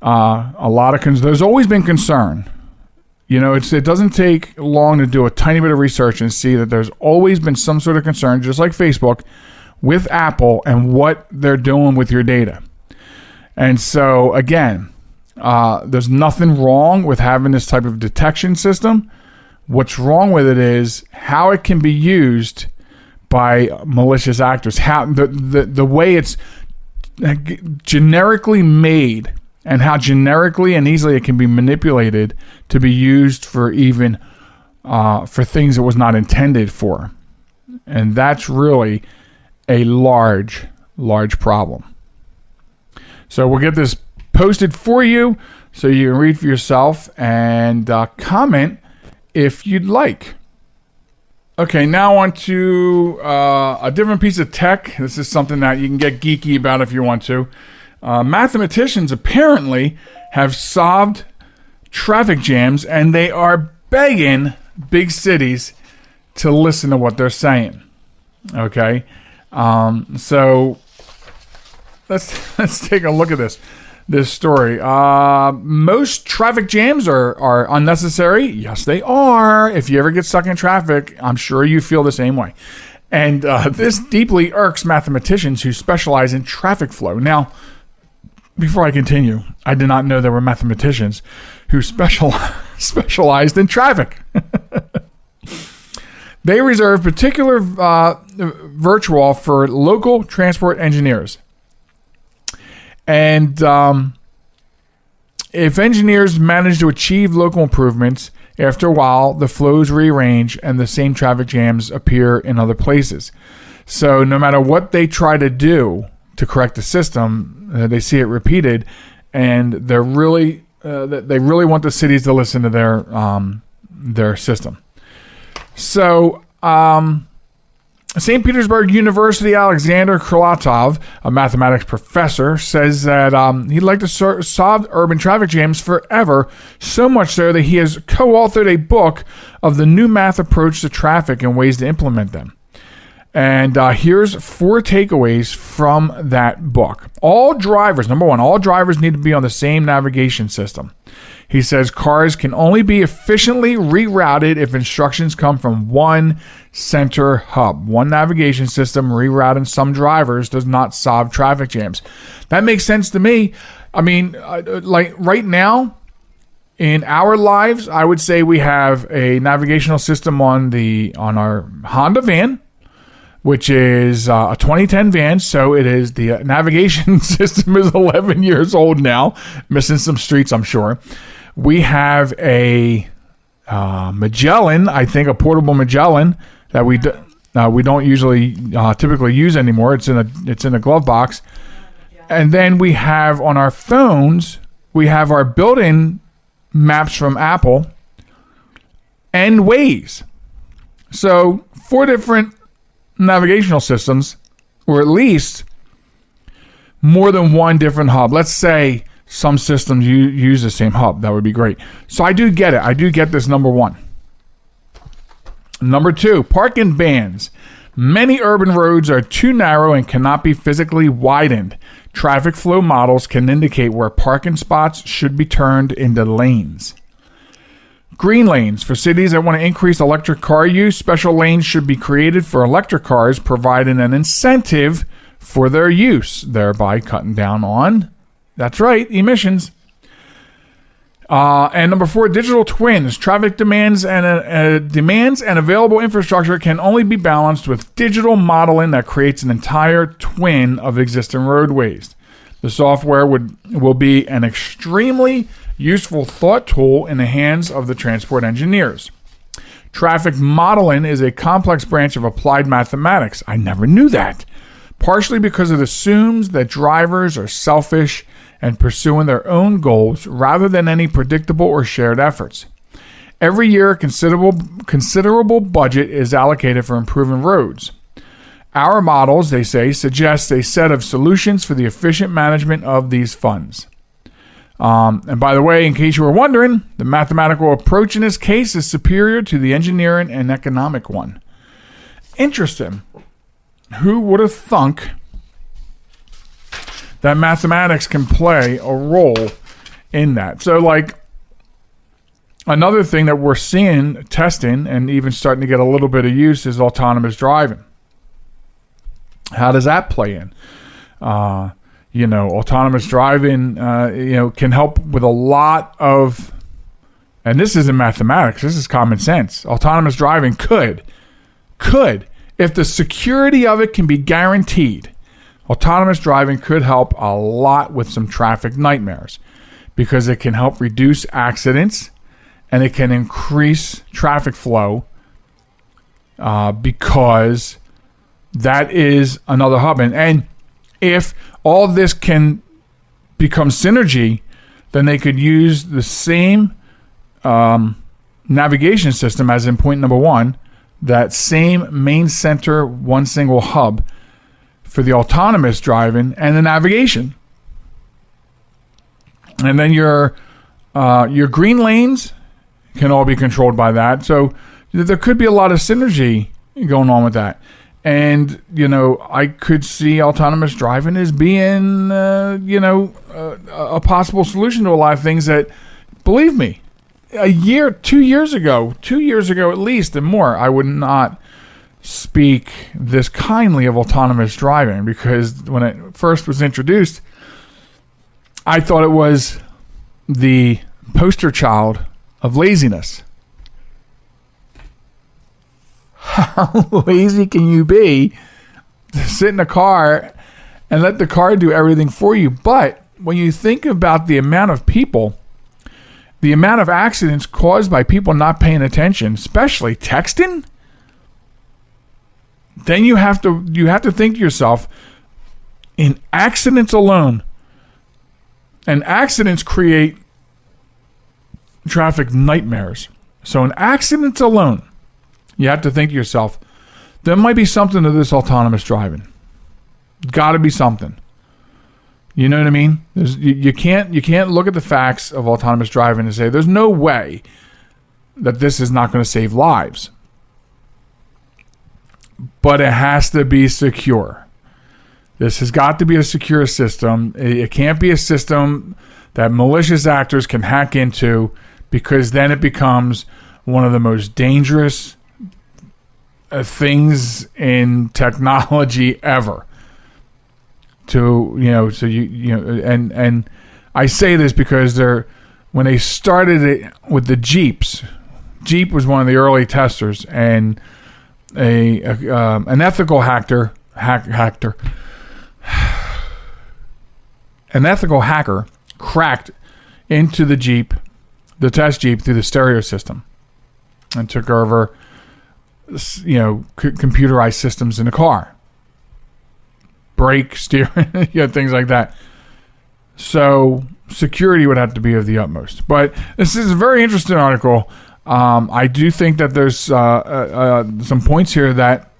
a lot of there's always been concern. It doesn't take long to do a tiny bit of research and see that there's always been some sort of concern, just like Facebook, with Apple and what they're doing with your data. And so, again, there's nothing wrong with having this type of detection system. What's wrong with it is how it can be used by malicious actors. How the way it's generically made, and how generically and easily it can be manipulated to be used for even for things it was not intended for. And that's really a large problem. So we'll get this posted for you so you can read for yourself and comment if you'd like. Okay, now on to a different piece of tech. This is something that you can get geeky about if you want to. Mathematicians apparently have solved traffic jams, and they are begging big cities to listen to what they're saying. Okay, so let's take a look at this story. Most traffic jams are unnecessary. Yes, they are. If you ever get stuck in traffic, I'm sure you feel the same way. And this deeply irks mathematicians who specialize in traffic flow. Now, before I continue, I did not know there were mathematicians who specialized in traffic. They reserve particular virtual for local transport engineers. And if engineers manage to achieve local improvements, after a while, the flows rearrange and the same traffic jams appear in other places. So no matter what they try to do to correct the system, they see it repeated, and they really want the cities to listen to their system. So, St. Petersburg University Alexander Krylatov, a mathematics professor, says that he'd like to solve urban traffic jams forever, so much so that he has co-authored a book of the new math approach to traffic and ways to implement them. And here's 4 takeaways from that book. Number one, all drivers need to be on the same navigation system. He says cars can only be efficiently rerouted if instructions come from one center hub. One navigation system rerouting some drivers does not solve traffic jams. That makes sense to me. I mean, like right now in our lives, I would say we have a navigational system on our Honda van, which is a 2010 van. So it is, the navigation system is 11 years old now, missing some streets, I'm sure. We have a Magellan, I think a portable Magellan that we don't usually typically use anymore. It's in a glove box. And then we have on our phones, we have our built-in maps from Apple and Waze. So 4 different navigational systems, or at least more than one different hub. Let's say some systems use the same hub. That would be great. So I do get it. I do get this, number one. Number 2, parking bans. Many urban roads are too narrow and cannot be physically widened. Traffic flow models can indicate where parking spots should be turned into lanes. Green lanes. For cities that want to increase electric car use, special lanes should be created for electric cars, providing an incentive for their use, thereby cutting down on, that's right, emissions. And number 4, digital twins. Traffic demands and available infrastructure can only be balanced with digital modeling that creates an entire twin of existing roadways. The software will be an extremely useful thought tool in the hands of the transport engineers. Traffic modeling is a complex branch of applied mathematics. I never knew that. Partially because it assumes that drivers are selfish and pursuing their own goals rather than any predictable or shared efforts. Every year, a considerable budget is allocated for improving roads. Our models, they say, suggest a set of solutions for the efficient management of these funds. And by the way, in case you were wondering, the mathematical approach in this case is superior to the engineering and economic one. Interesting. Who would have thunk that mathematics can play a role in that? So, like, another thing that we're seeing, testing, and even starting to get a little bit of use is autonomous driving. How does that play in? Autonomous driving, can help with a lot of, and this isn't mathematics, this is common sense. Autonomous driving could, if the security of it can be guaranteed, autonomous driving could help a lot with some traffic nightmares because it can help reduce accidents and it can increase traffic flow because that is another hub. And if all this can become synergy, then they could use the same navigation system as in point number 1, that same main center, one single hub for the autonomous driving and the navigation. And then your green lanes can all be controlled by that. So there could be a lot of synergy going on with that. And, I could see autonomous driving as being, a possible solution to a lot of things that, believe me, 2 years ago at least and more, I would not speak this kindly of autonomous driving, because when it first was introduced, I thought it was the poster child of laziness. How lazy can you be to sit in a car and let the car do everything for you? But when you think about the amount of people, the amount of accidents caused by people not paying attention, especially texting, then you have to think to yourself, in accidents alone, and accidents create traffic nightmares. So in accidents alone, you have to think to yourself, there might be something to this autonomous driving. Got to be something. You know what I mean? You can't look at the facts of autonomous driving and say there's no way that this is not going to save lives. But it has to be secure. This has got to be a secure system. It can't be a system that malicious actors can hack into, because then it becomes one of the most dangerous things in technology ever. And I say this because when they started it with the Jeeps, Jeep was one of the early testers, and an ethical hacker cracked into the Jeep, the test Jeep, through the stereo system, and took over, computerized systems in the car, brake, steering, things like that. So security would have to be of the utmost. But this is a very interesting article. I do think that there's some points here that,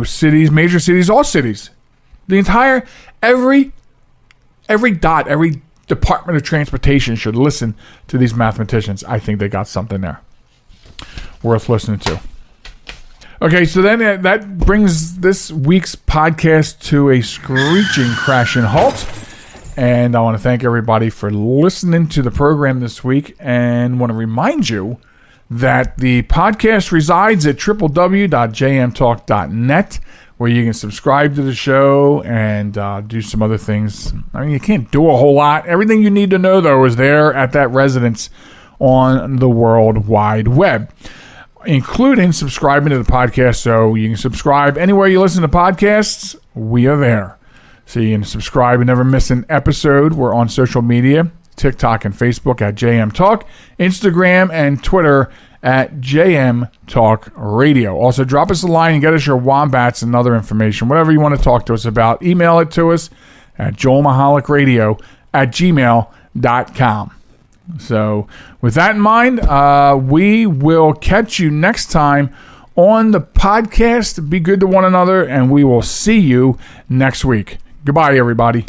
cities, major cities, all cities, the entire, every Department of Transportation should listen to these mathematicians. I think they got something there worth listening to. Okay, so then that brings this week's podcast to a screeching, crashing halt. And I want to thank everybody for listening to the program this week, and want to remind you that the podcast resides at www.jmtalk.net, where you can subscribe to the show and do some other things. I mean, you can't do a whole lot. Everything you need to know, though, is there at that residence on the World Wide Web, including subscribing to the podcast. So you can subscribe anywhere you listen to podcasts. We are there. So you can subscribe and never miss an episode. We're on social media, TikTok and Facebook at JM Talk, Instagram and Twitter at JM Talk Radio. Also, drop us a line and get us your wombats and other information, whatever you want to talk to us about. Email it to us at joelmichalecradio@gmail.com. So with that in mind, we will catch you next time on the podcast. Be good to one another, and we will see you next week. Goodbye, everybody.